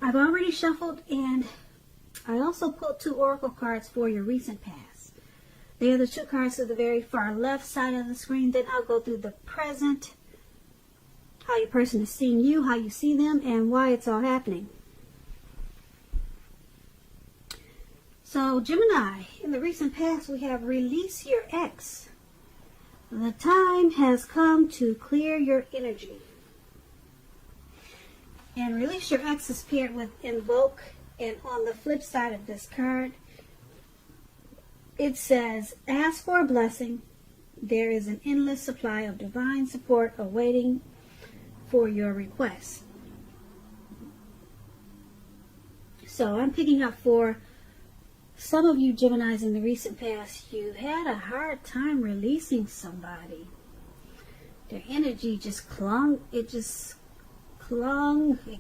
I've already shuffled, and I also pulled 2 oracle cards for your recent past. They are the 2 cards to the very far left side of the screen. Then I'll go through the present, how your person is seeing you, how you see them, and why it's all happening. So, Gemini, in the recent past, we have release your ex. The time has come to clear your energy. And release your ex is paired with invoke. And on the flip side of this card, it says, ask for a blessing. There is an endless supply of divine support awaiting for your request. So I'm picking up for some of you Geminis in the recent past, you had a hard time releasing somebody. Their energy just clung. It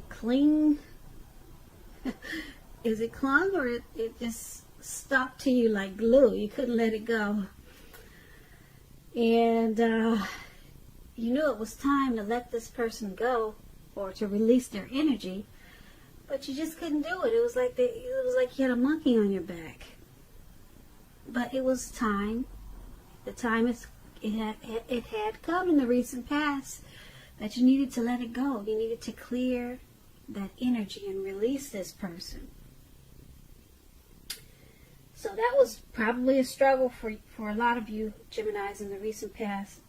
clinged. Is it clung, or it just stuck to you like glue? You couldn't let it go. And you knew it was time to let this person go or to release their energy, but you just couldn't do it. It was like you had a monkey on your back. But it was time. The time it had come in the recent past that you needed to let it go. You needed to clear that energy and release this person. So that was probably a struggle for a lot of you Geminis in the recent past.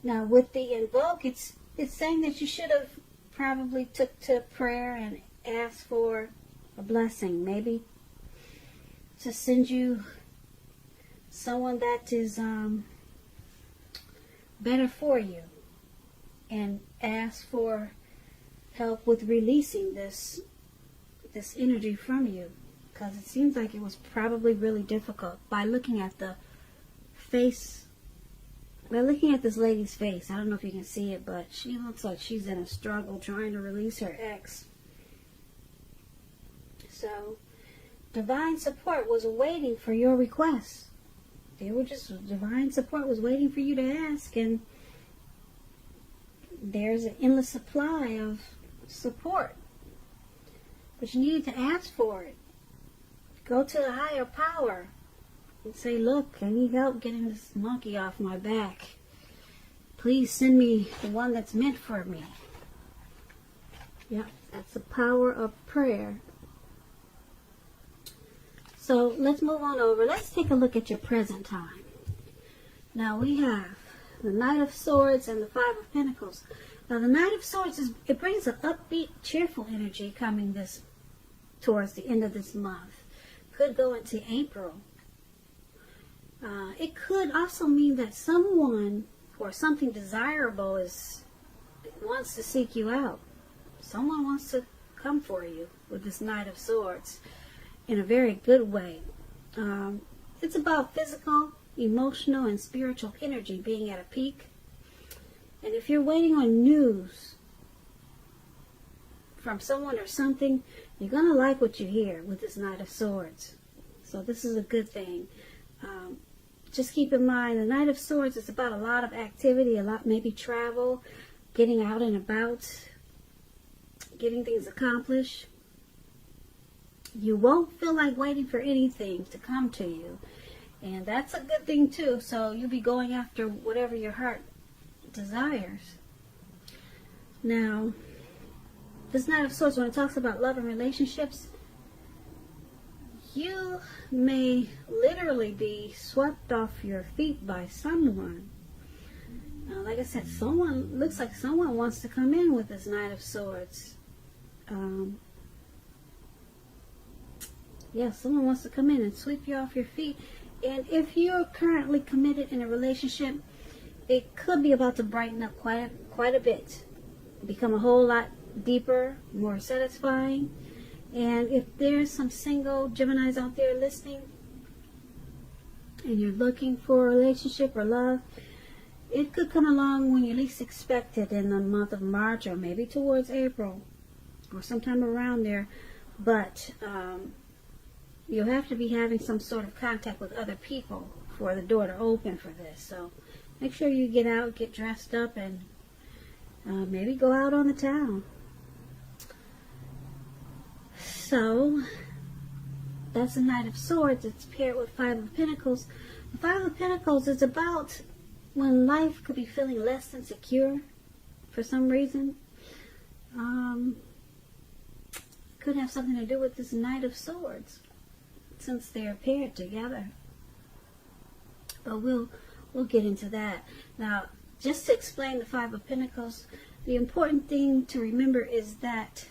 Now with the invoke, it's saying that you should have probably took to prayer and asked for a blessing, maybe to send you someone that is better for you, and ask for help with releasing this energy from you, because it seems like it was probably really difficult. By looking at the face, by looking at this lady's face, I don't know if you can see it, but she looks like she's in a struggle trying to release her ex. So divine support was waiting for your requests. Divine support was waiting for you to ask, and there's an endless supply of support. But you needed to ask for it. Go to a higher power and say, look, I need help getting this monkey off my back. Please send me the one that's meant for me. Yeah, that's the power of prayer. So let's move on over. Let's take a look at your present time. Now we have the Knight of Swords and the Five of Pentacles. Now the Knight of Swords, it brings an upbeat, cheerful energy coming towards the end of this month. Could go into April. It could also mean that someone or something desirable wants to seek you out. Someone wants to come for you with this Knight of Swords in a very good way. It's about physical, emotional, and spiritual energy being at a peak. And if you're waiting on news from someone or something, you're going to like what you hear with this Knight of Swords. So this is a good thing. Just keep in mind, the Knight of Swords is about a lot of activity, a lot, maybe travel, getting out and about, getting things accomplished. You won't feel like waiting for anything to come to you. And that's a good thing too. So you'll be going after whatever your heart desires. Now, this Knight of Swords, when it talks about love and relationships, you may literally be swept off your feet by someone. Now, like I said, looks like someone wants to come in with this Knight of Swords. Yeah, someone wants to come in and sweep you off your feet. And if you're currently committed in a relationship, it could be about to brighten up quite a bit. Become a whole lot deeper, more satisfying. And if there's some single Geminis out there listening, and you're looking for a relationship or love, it could come along when you least expect it, in the month of March, or maybe towards April, or sometime around there. But you'll have to be having some sort of contact with other people for the door to open for this. So make sure you get out, get dressed up, and maybe go out on the town. So, that's the Knight of Swords. It's paired with Five of Pentacles. The Five of Pentacles is about when life could be feeling less than secure for some reason. Could have something to do with this Knight of Swords, since they're paired together. But we'll get into that. Now, just to explain the Five of Pentacles, the important thing to remember is that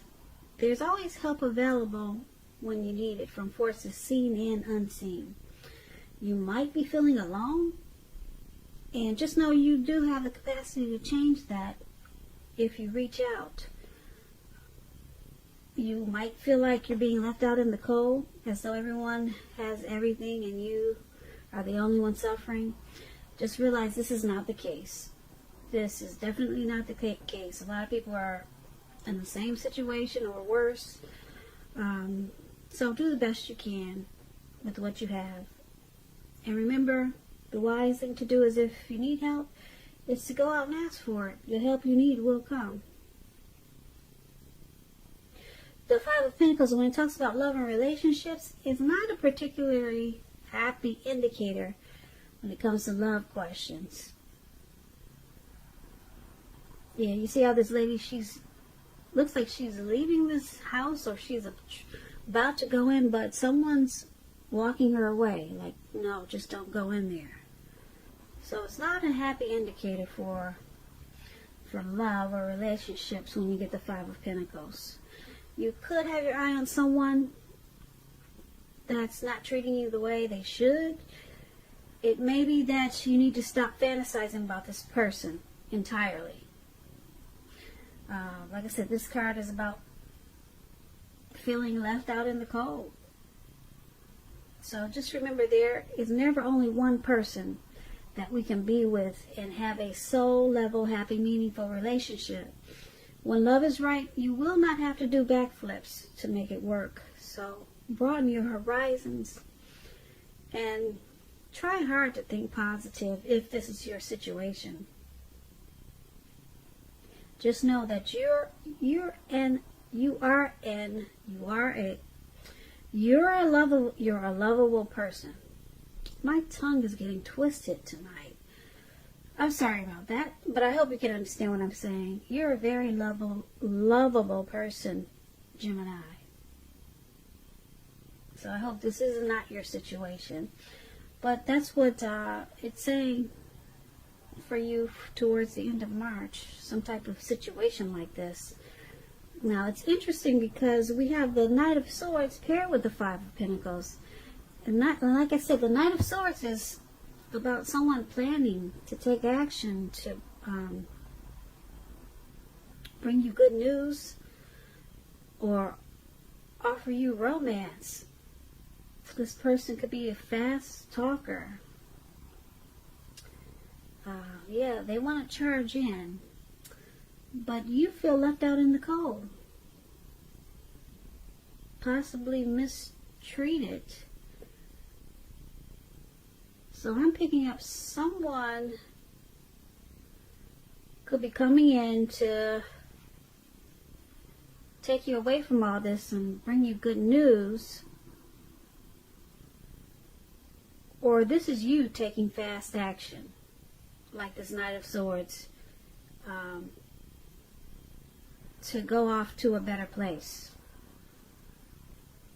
there's always help available when you need it, from forces seen and unseen. You might be feeling alone, and just know you do have the capacity to change that if you reach out. You might feel like you're being left out in the cold, as though everyone has everything and you are the only one suffering. Just realize this is not the case. This is definitely not the case. A lot of people are in the same situation or worse. So do the best you can with what you have. And remember, the wise thing to do is, if you need help, is to go out and ask for it. The help you need will come. The Five of Pentacles, when it talks about love and relationships, is not a particularly happy indicator when it comes to love questions. Yeah, you see how this lady, looks like she's leaving this house, or she's about to go in, but someone's walking her away. Like, no, just don't go in there. So it's not a happy indicator for love or relationships when you get the Five of Pentacles. You could have your eye on someone that's not treating you the way they should. It may be that you need to stop fantasizing about this person entirely. Like I said, this card is about feeling left out in the cold. So just remember, there is never only one person that we can be with and have a soul level, happy, meaningful relationship. When love is right, you will not have to do backflips to make it work. So broaden your horizons and try hard to think positive if this is your situation. Just know that you're a lovable person. My tongue is getting twisted tonight. I'm sorry about that, but I hope you can understand what I'm saying. You're a very lovable person, Gemini. So I hope this is not your situation. But that's what it's saying for you towards the end of March, some type of situation like this. Now, it's interesting because we have the Knight of Swords paired with the Five of Pentacles. And like I said, the Knight of Swords is about someone planning to take action to bring you good news or offer you romance. This person could be a fast talker. Yeah, they want to charge in, but you feel left out in the cold, possibly mistreated. So I'm picking up someone could be coming in to take you away from all this and bring you good news. Or this is you taking fast action, like this Knight of Swords, to go off to a better place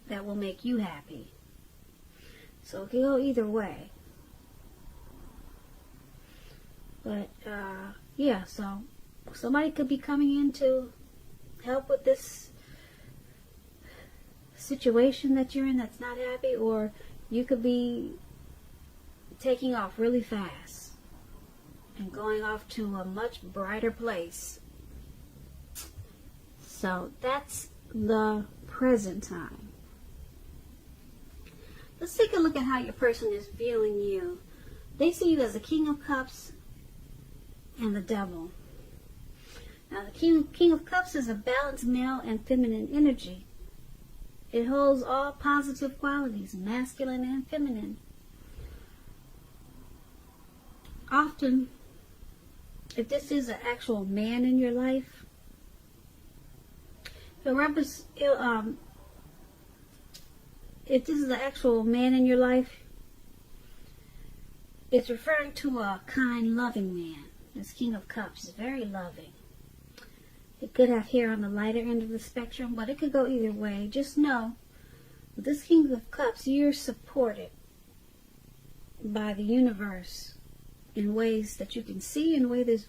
that will make you happy. So it can go either way. But, yeah, so somebody could be coming in to help with this situation that you're in that's not happy, or you could be taking off really fast and going off to a much brighter place. So that's the present time. Let's take a look at how your person is viewing you. They see you as the King of Cups and the Devil. Now, the King of Cups is a balanced male and feminine energy. It holds all positive qualities, masculine and feminine. Often, if this is an actual man if this is the actual man in your life, it's referring to a kind, loving man. This King of Cups is very loving. It could have hair on the lighter end of the spectrum, but it could go either way. Just know, with this King of Cups, you're supported by the universe in ways that you can see and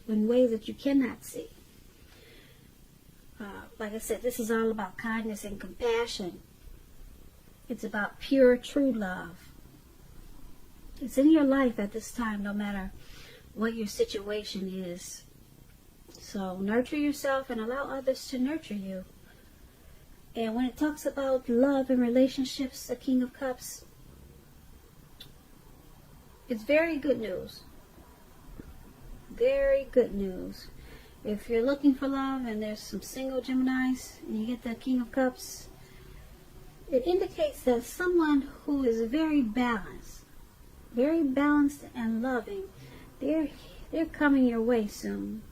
in ways that you cannot see. Like I said, this is all about kindness and compassion. It's about pure, true love. It's in your life at this time, no matter what your situation is. So nurture yourself and allow others to nurture you. And when it talks about love and relationships, the King of Cups, it's very good news. Very good news. If you're looking for love and there's some single Geminis and you get the King of Cups, it indicates that someone who is very balanced and loving, they're coming your way soon.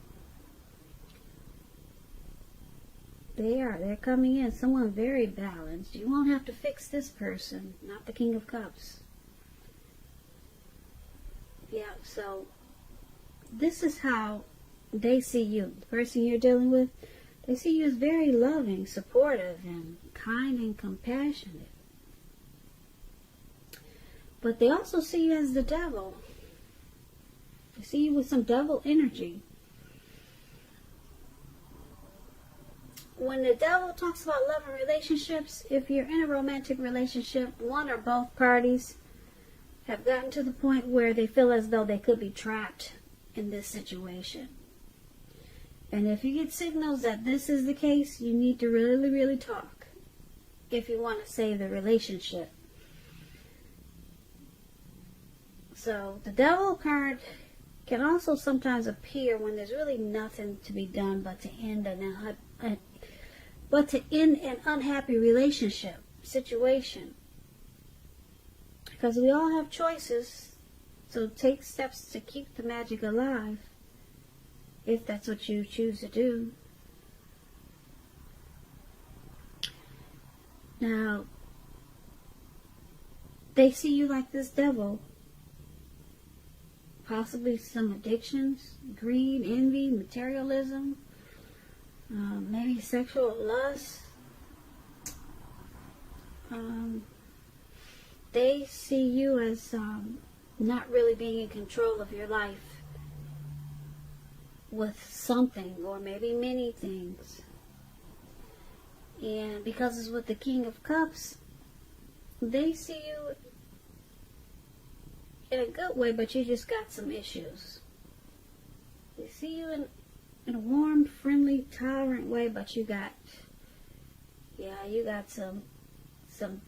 They're coming in. Someone very balanced. You won't have to fix this person, not the King of Cups. Yeah, so this is how they see you. The person you're dealing with, they see you as very loving, supportive, and kind and compassionate. But they also see you as the devil. They see you with some devil energy. When the devil talks about love and relationships, if you're in a romantic relationship, one or both parties have gotten to the point where they feel as though they could be trapped in this situation. And if you get signals that this is the case, you need to really, really talk if you want to save the relationship. So the devil card can also sometimes appear when there's really nothing to be done but to end an unhappy relationship situation. Because we all have choices, so take steps to keep the magic alive, if that's what you choose to do. Now, they see you like this devil. Possibly some addictions, greed, envy, materialism, maybe sexual lust. They see you as not really being in control of your life with something or maybe many things. And because it's with the King of Cups, they see you in a good way, but you just got some issues. They see you in a warm, friendly, tolerant way, but you got some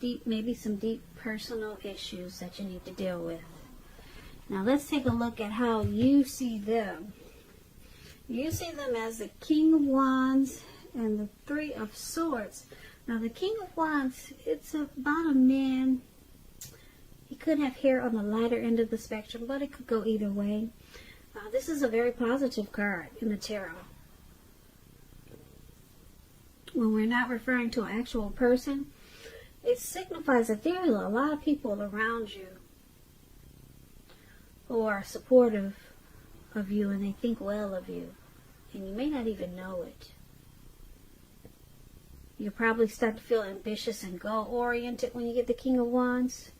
deep personal issues that you need to deal with. Now let's take a look at how you see them. You see them as the King of Wands and the Three of Swords. Now the King of Wands, it's about a man. He could have hair on the lighter end of the spectrum, but it could go either way. This is a very positive card in the tarot. When we're not referring to an actual person, it signifies that there are a lot of people around you who are supportive of you and they think well of you. And you may not even know it. You'll probably start to feel ambitious and goal-oriented when you get the King of Wands.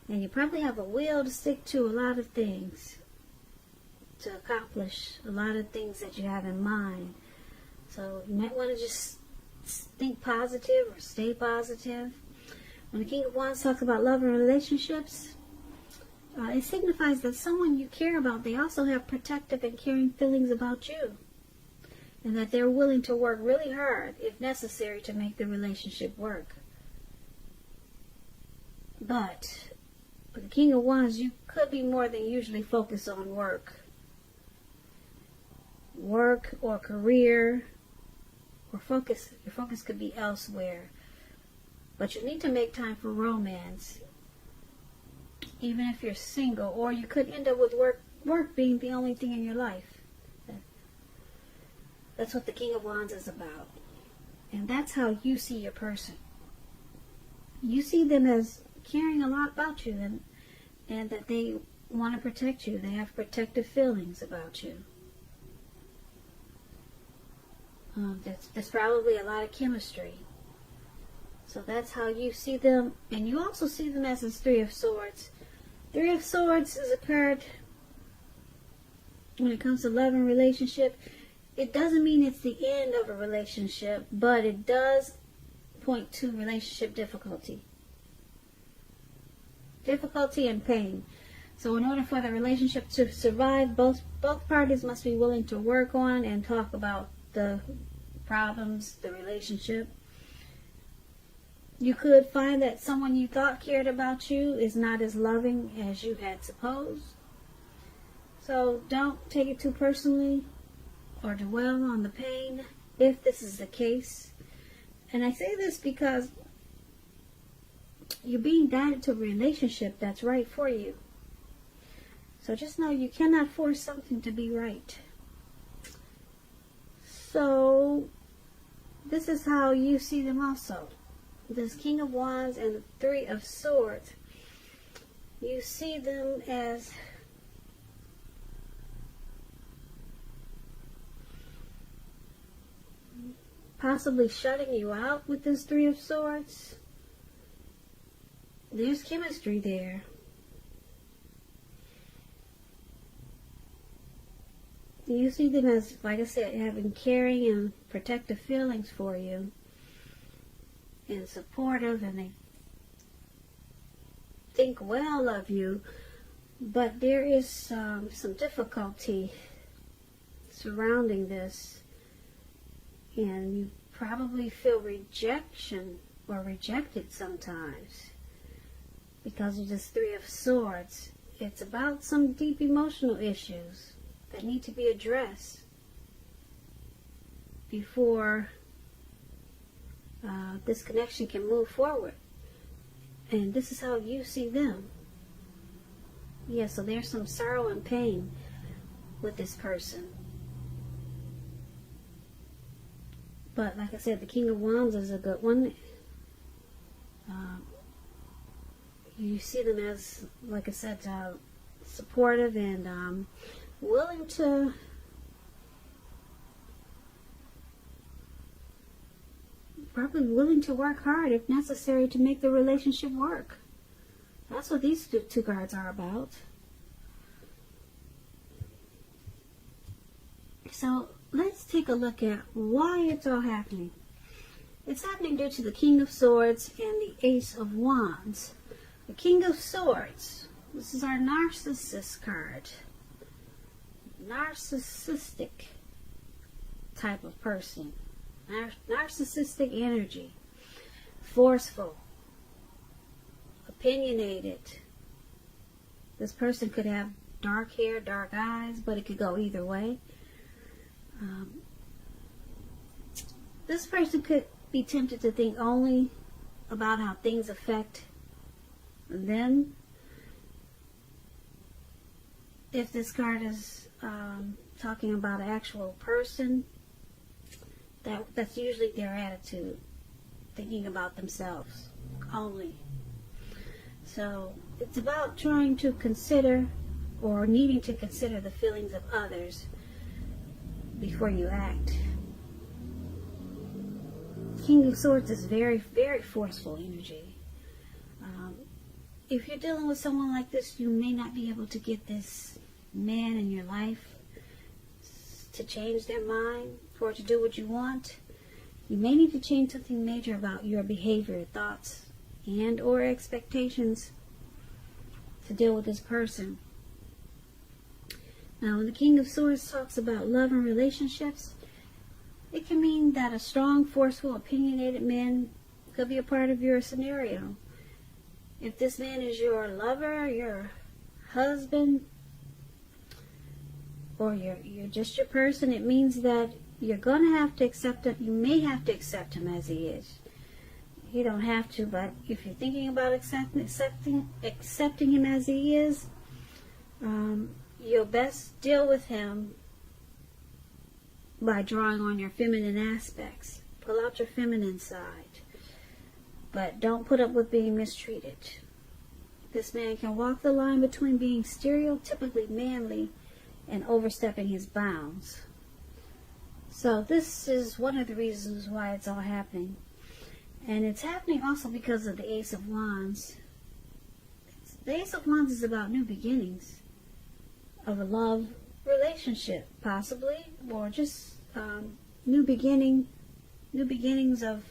And you probably have a will to stick to a lot of things, to accomplish a lot of things that you have in mind. So you might want to just think positive or stay positive. When the King of Wands talks about love and relationships, it signifies that someone you care about, they also have protective and caring feelings about you. And that they're willing to work really hard, if necessary, to make the relationship work. But with the King of Wands, you could be more than usually focused on work. Work or career or focus. Your focus could be elsewhere. But you need to make time for romance. Even if you're single, or you could end up with work being the only thing in your life. That's what the King of Wands is about. And that's how you see your person. you see them as caring a lot about you, and that they want to protect you. They have protective feelings about you. There's probably a lot of chemistry. So that's how you see them. And you also see them as this Three of Swords. Three of Swords is a card when it comes to love and relationship. It doesn't mean it's the end of a relationship, but it does point to relationship difficulty. Difficulty and pain. So in order for the relationship to survive, both parties must be willing to work on and talk about the problems, the relationship. You could find that someone you thought cared about you is not as loving as you had supposed. So don't take it too personally or dwell on the pain if this is the case. And I say this because you're being guided to a relationship that's right for you. So just know you cannot force something to be right. So this is how you see them also. This King of Wands and the Three of Swords. You see them as possibly shutting you out with this Three of Swords. There's chemistry there. You see them as, like I said, having caring and protective feelings for you. And supportive, and they think well of you. But there is some difficulty surrounding this. And you probably feel rejection or rejected sometimes because of this Three of Swords. It's about some deep emotional issues that need to be addressed before this connection can move forward. And this is how you see them. Yeah, so there's some sorrow and pain with this person. But like I said, the King of Wands is a good one. You see them as, like I said, supportive and willing to work hard if necessary to make the relationship work. That's what these two cards are about. So let's take a look at why it's all happening. It's happening due to the King of Swords and the Ace of Wands. The King of Swords, this is our narcissist card. Narcissistic type of person. Narcissistic energy. Forceful. Opinionated. This person could have dark hair, dark eyes, but it could go either way. This person could be tempted to think only about how things affect them. If this card is talking about an actual person, that's usually their attitude, thinking about themselves only. So it's about trying to consider or needing to consider the feelings of others before you act. King of Swords is very, very forceful energy. If you're dealing with someone like this, you may not be able to get this man in your life to change their mind or to do what you want. You may need to change something major about your behavior, thoughts, and or expectations to deal with this person. Now, when the King of Swords talks about love and relationships, it can mean that a strong, forceful, opinionated man could be a part of your scenario. If this man is your lover, your husband, or you're just your person, it means that you're going to have to accept him. You may have to accept him as he is. You don't have to, but if you're thinking about accepting him as he is, you'll best deal with him by drawing on your feminine aspects. Pull out your feminine side. but don't put up with being mistreated. This man can walk the line between being stereotypically manly and overstepping his bounds. So this is one of the reasons why it's all happening. And it's happening also because of the Ace of Wands. The Ace of Wands is about new beginnings of a love relationship, possibly, or just new beginnings of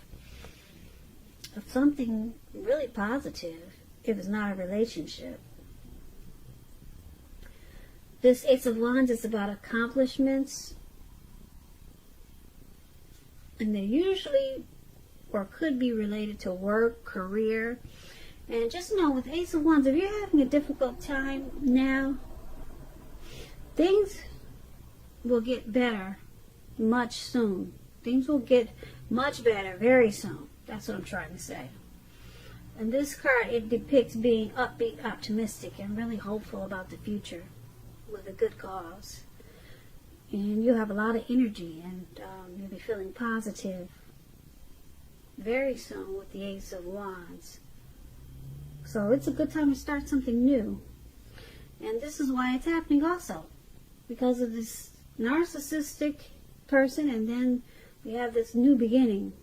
something really positive, if it's not a relationship. This Ace of Wands is about accomplishments, and they usually or could be related to work, career. And just know with Ace of Wands, if you're having a difficult time now, things will get better much soon. Things will get much better very soon. That's what I'm trying to say. And this card, it depicts being upbeat, optimistic, and really hopeful about the future with a good cause. And you'll have a lot of energy, and you'll be feeling positive very soon with the Ace of Wands. So it's a good time to start something new. And this is why it's happening also, because of this narcissistic person, and then we have this new beginning.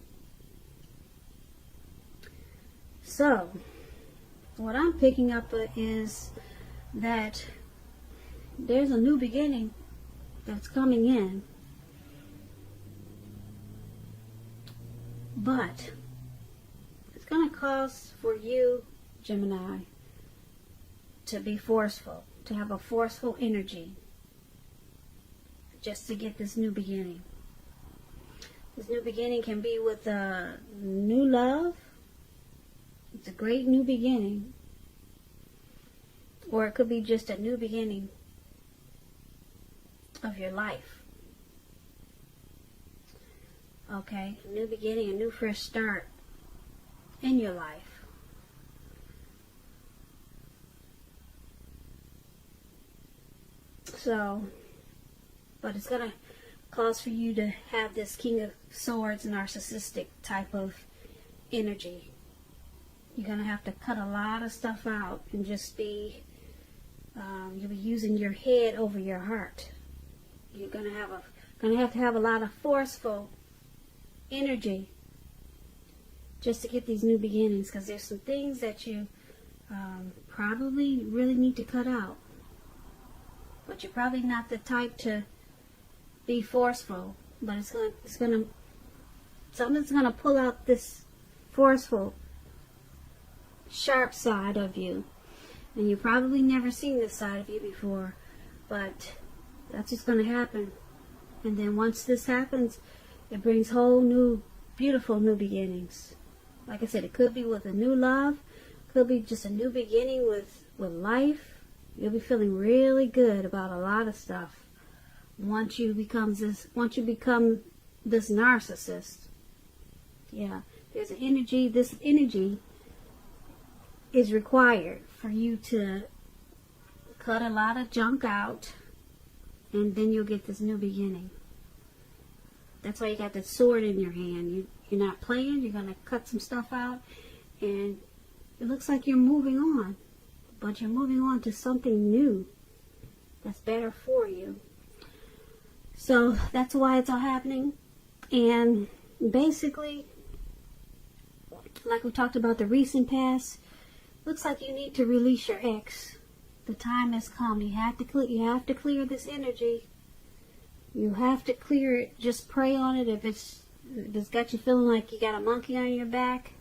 So what I'm picking up is that there's a new beginning that's coming in, but it's going to cause for you, Gemini, to be forceful, to have a forceful energy just to get this new beginning. This new beginning can be with a new love. It's a great new beginning. Or it could be just a new beginning of your life. Okay, a new beginning, a new fresh start in your life. So, but it's going to cause for you to have this King of Swords narcissistic type of energy. You're going to have to cut a lot of stuff out and just be, you'll be using your head over your heart. You're going to have a lot of forceful energy just to get these new beginnings, because there's some things that you probably really need to cut out. But you're probably not the type to be forceful. But something's gonna pull out this forceful, sharp side of you, and you've probably never seen this side of you before. But that's just gonna happen. And then once this happens, it brings whole new, beautiful new beginnings. Like I said, it could be with a new love, could be just a new beginning with life. You'll be feeling really good about a lot of stuff once you become this narcissist. Yeah, there's an energy. This energy is required for you to cut a lot of junk out, and then you'll get this new beginning. That's why you got that sword in your hand. You're not playing. You're going to cut some stuff out, and it looks like you're moving on. But you're moving on to something new that's better for you. So that's why it's all happening. And basically, like we talked about the recent past, looks like you need to release your ex. The time has come. You have to clear this energy. You have to clear it. Just pray on it. If it's got you feeling like you got a monkey on your back,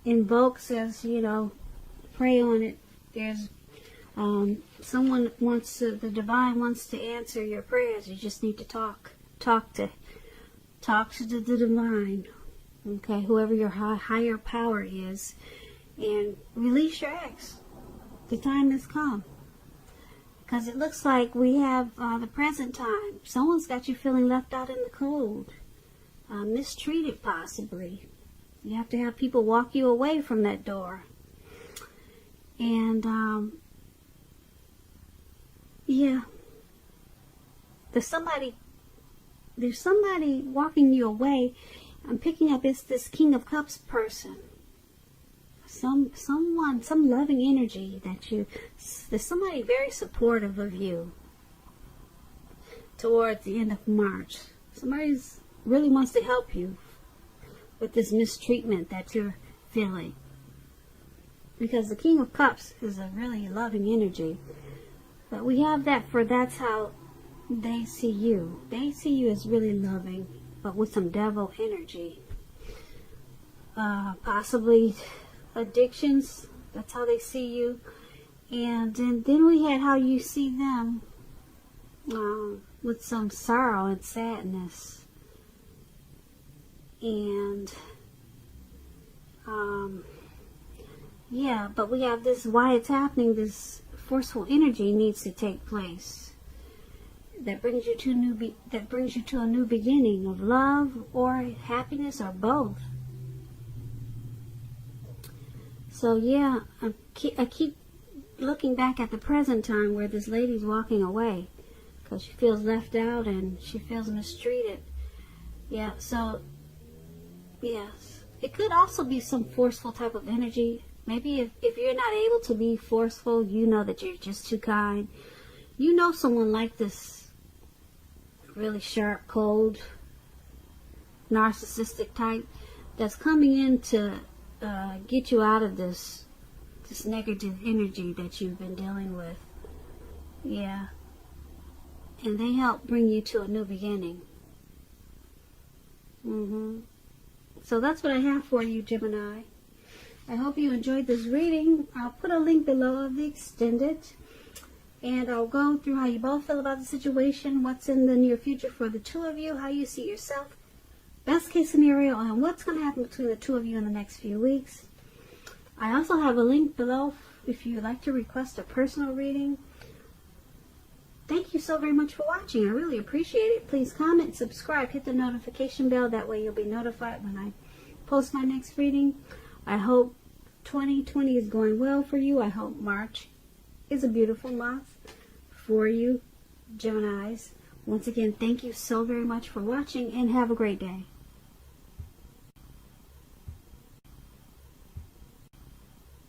invoke, says, pray on it. There's someone wants to, the divine wants to answer your prayers. You just need to talk to the divine, okay, whoever your higher power is, and release your ex. The time has come, because it looks like we have the present time. Someone's got you feeling left out in the cold, mistreated possibly. You have to have people walk you away from that door. And, yeah, there's somebody walking you away. I'm picking up this King of Cups person. someone, some loving energy there's somebody very supportive of you towards the end of March. Somebody really wants to help you with this mistreatment that you're feeling. Because the King of Cups is a really loving energy. But we have that's how they see you. They see you as really loving, but with some devil energy. Possibly addictions. That's how they see you. And then we had how you see them with some sorrow and sadness. And yeah, but we have this, why it's happening, this forceful energy needs to take place. That brings you to a new beginning of love or happiness or both. So yeah, I keep looking back at the present time where this lady's walking away because she feels left out and she feels mistreated. Yeah, so yes, it could also be some forceful type of energy. Maybe if you're not able to be forceful, you know that you're just too kind. You know someone like this really sharp, cold, narcissistic type that's coming in to get you out of this negative energy that you've been dealing with. Yeah. And they help bring you to a new beginning. So that's what I have for you, Gemini. I hope you enjoyed this reading. I'll put a link below of the extended. And I'll go through how you both feel about the situation, what's in the near future for the two of you, how you see yourself, best case scenario, and what's going to happen between the two of you in the next few weeks. I also have a link below if you'd like to request a personal reading. Thank you so very much for watching. I really appreciate it. Please comment, subscribe, hit the notification bell. That way you'll be notified when I post my next reading. I hope 2020 is going well for you. I hope March is a beautiful month for you, Geminis. Once again, thank you so very much for watching and have a great day.